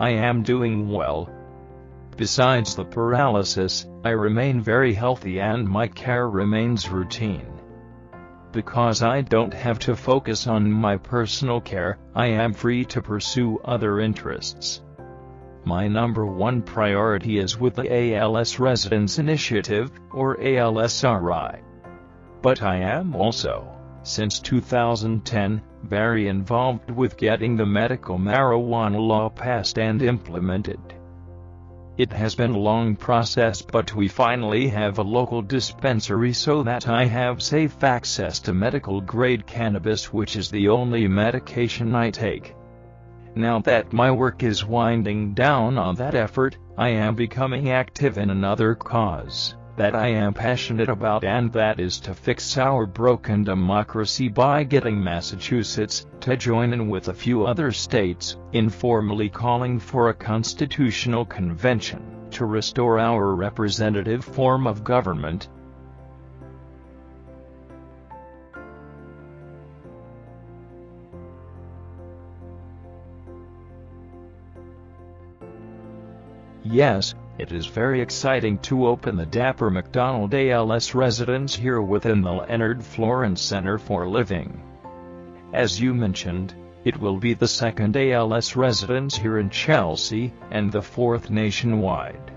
I am doing well. Besides the paralysis, I remain very healthy and my care remains routine. Because I don't have to focus on my personal care, I am free to pursue other interests. My number one priority is with the ALS Residence Initiative, or ALSRI. But I am also, since 2010, very involved with getting the medical marijuana law passed and implemented. It has been a long process, but we finally have a local dispensary so that I have safe access to medical-grade cannabis, which is the only medication I take. Now that my work is winding down on that effort, I am becoming active in another cause that I am passionate about, and that is to fix our broken democracy by getting Massachusetts to join in with a few other states in formally calling for a constitutional convention to restore our representative form of government. Yes, it is very exciting to open the Dapper McDonald ALS Residence here within the Leonard Florence Center for Living. As you mentioned, it will be the second ALS residence here in Chelsea, and the fourth nationwide.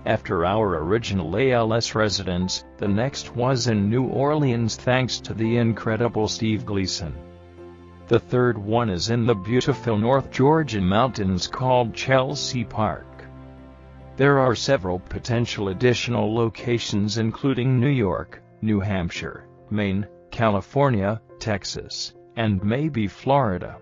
After our original ALS residence, the next was in New Orleans thanks to the incredible Steve Gleason. The third one is in the beautiful North Georgia mountains called Chelsea Park. There are several potential additional locations including New York, New Hampshire, Maine, California, Texas, and maybe Florida.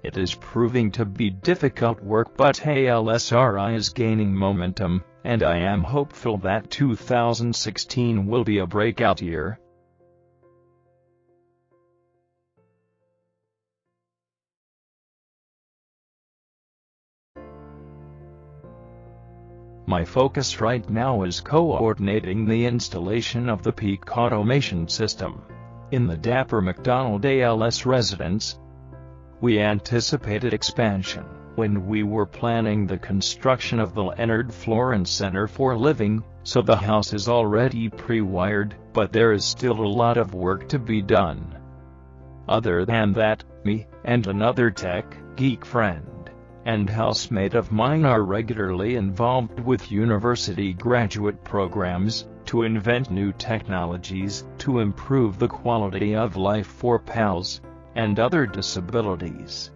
It is proving to be difficult work, but ALSRI is gaining momentum, and I am hopeful that 2016 will be a breakout year. My focus right now is coordinating the installation of the peak automation system in the Dapper McDonald ALS Residence. We anticipated expansion when we were planning the construction of the Leonard Florence Center for Living, so the house is already pre-wired, but there is still a lot of work to be done. Other than that, me and another tech geek friend and housemate of mine are regularly involved with university graduate programs to invent new technologies to improve the quality of life for PALS and other disabilities.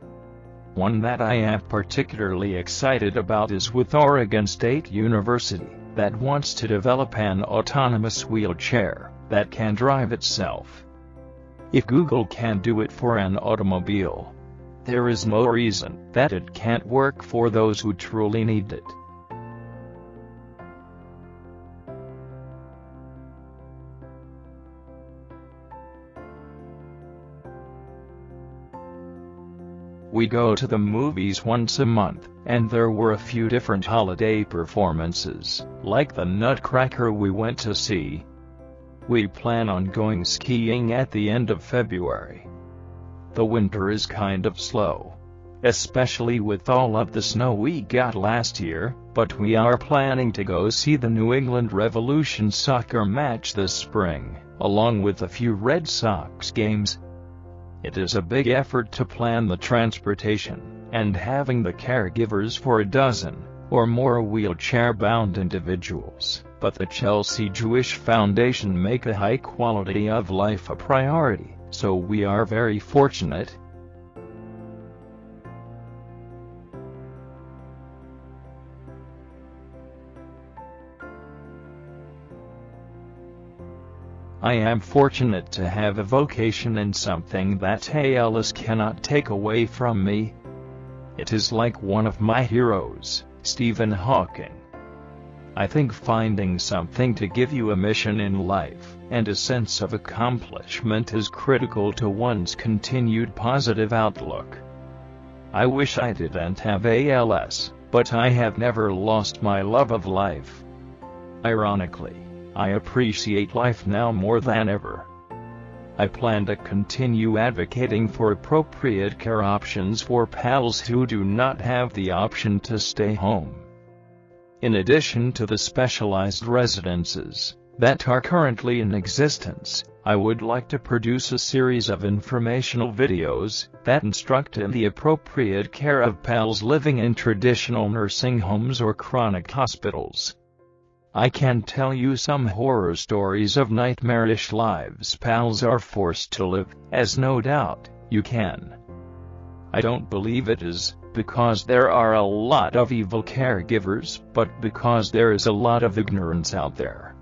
One that I am particularly excited about is with Oregon State University, that wants to develop an autonomous wheelchair that can drive itself. If Google can do it for an automobile, there is no reason that it can't work for those who truly need it. We go to the movies once a month, and there were a few different holiday performances, like the Nutcracker we went to see. We plan on going skiing at the end of February. The winter is kind of slow, especially with all of the snow we got last year, but we are planning to go see the New England Revolution soccer match this spring, along with a few Red Sox games. It is a big effort to plan the transportation, and having the caregivers for a dozen or more wheelchair-bound individuals, but the Chelsea Jewish Foundation make a high quality of life a priority, so we are very fortunate. I am fortunate to have a vocation in something that ALS cannot take away from me. It is like one of my heroes, Stephen Hawking. I think finding something to give you a mission in life and a sense of accomplishment is critical to one's continued positive outlook. I wish I didn't have ALS, but I have never lost my love of life. Ironically, I appreciate life now more than ever. I plan to continue advocating for appropriate care options for PALS who do not have the option to stay home. In addition to the specialized residences that are currently in existence, I would like to produce a series of informational videos that instruct in the appropriate care of PALS living in traditional nursing homes or chronic hospitals. I can tell you some horror stories of nightmarish lives PALS are forced to live, as no doubt you can. I don't believe it is because there are a lot of evil caregivers, but because there is a lot of ignorance out there.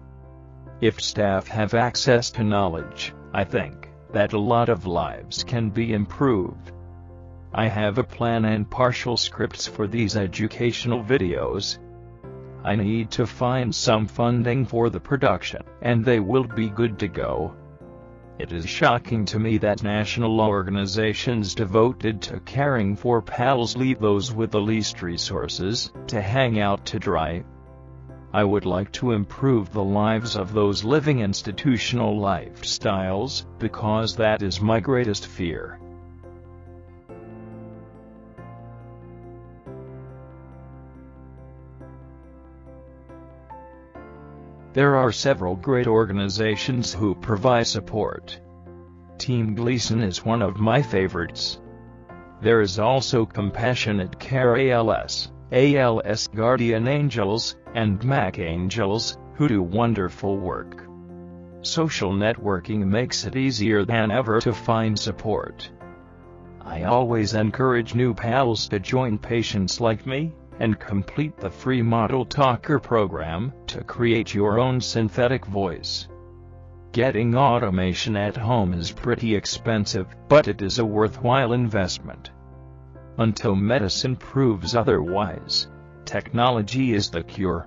If staff have access to knowledge, I think that a lot of lives can be improved. I have a plan and partial scripts for these educational videos. I need to find some funding for the production, and they will be good to go. It is shocking to me that national organizations devoted to caring for PALS leave those with the least resources to hang out to dry. I would like to improve the lives of those living institutional lifestyles, because that is my greatest fear. There are several great organizations who provide support. Team Gleason is one of my favorites. There is also Compassionate Care ALS Guardian Angels, and Mac Angels, who do wonderful work. Social networking makes it easier than ever to find support. I always encourage new PALS to join patients like me and complete the free Model Talker program to create your own synthetic voice. Getting automation at home is pretty expensive, but it is a worthwhile investment. Until medicine proves otherwise, technology is the cure.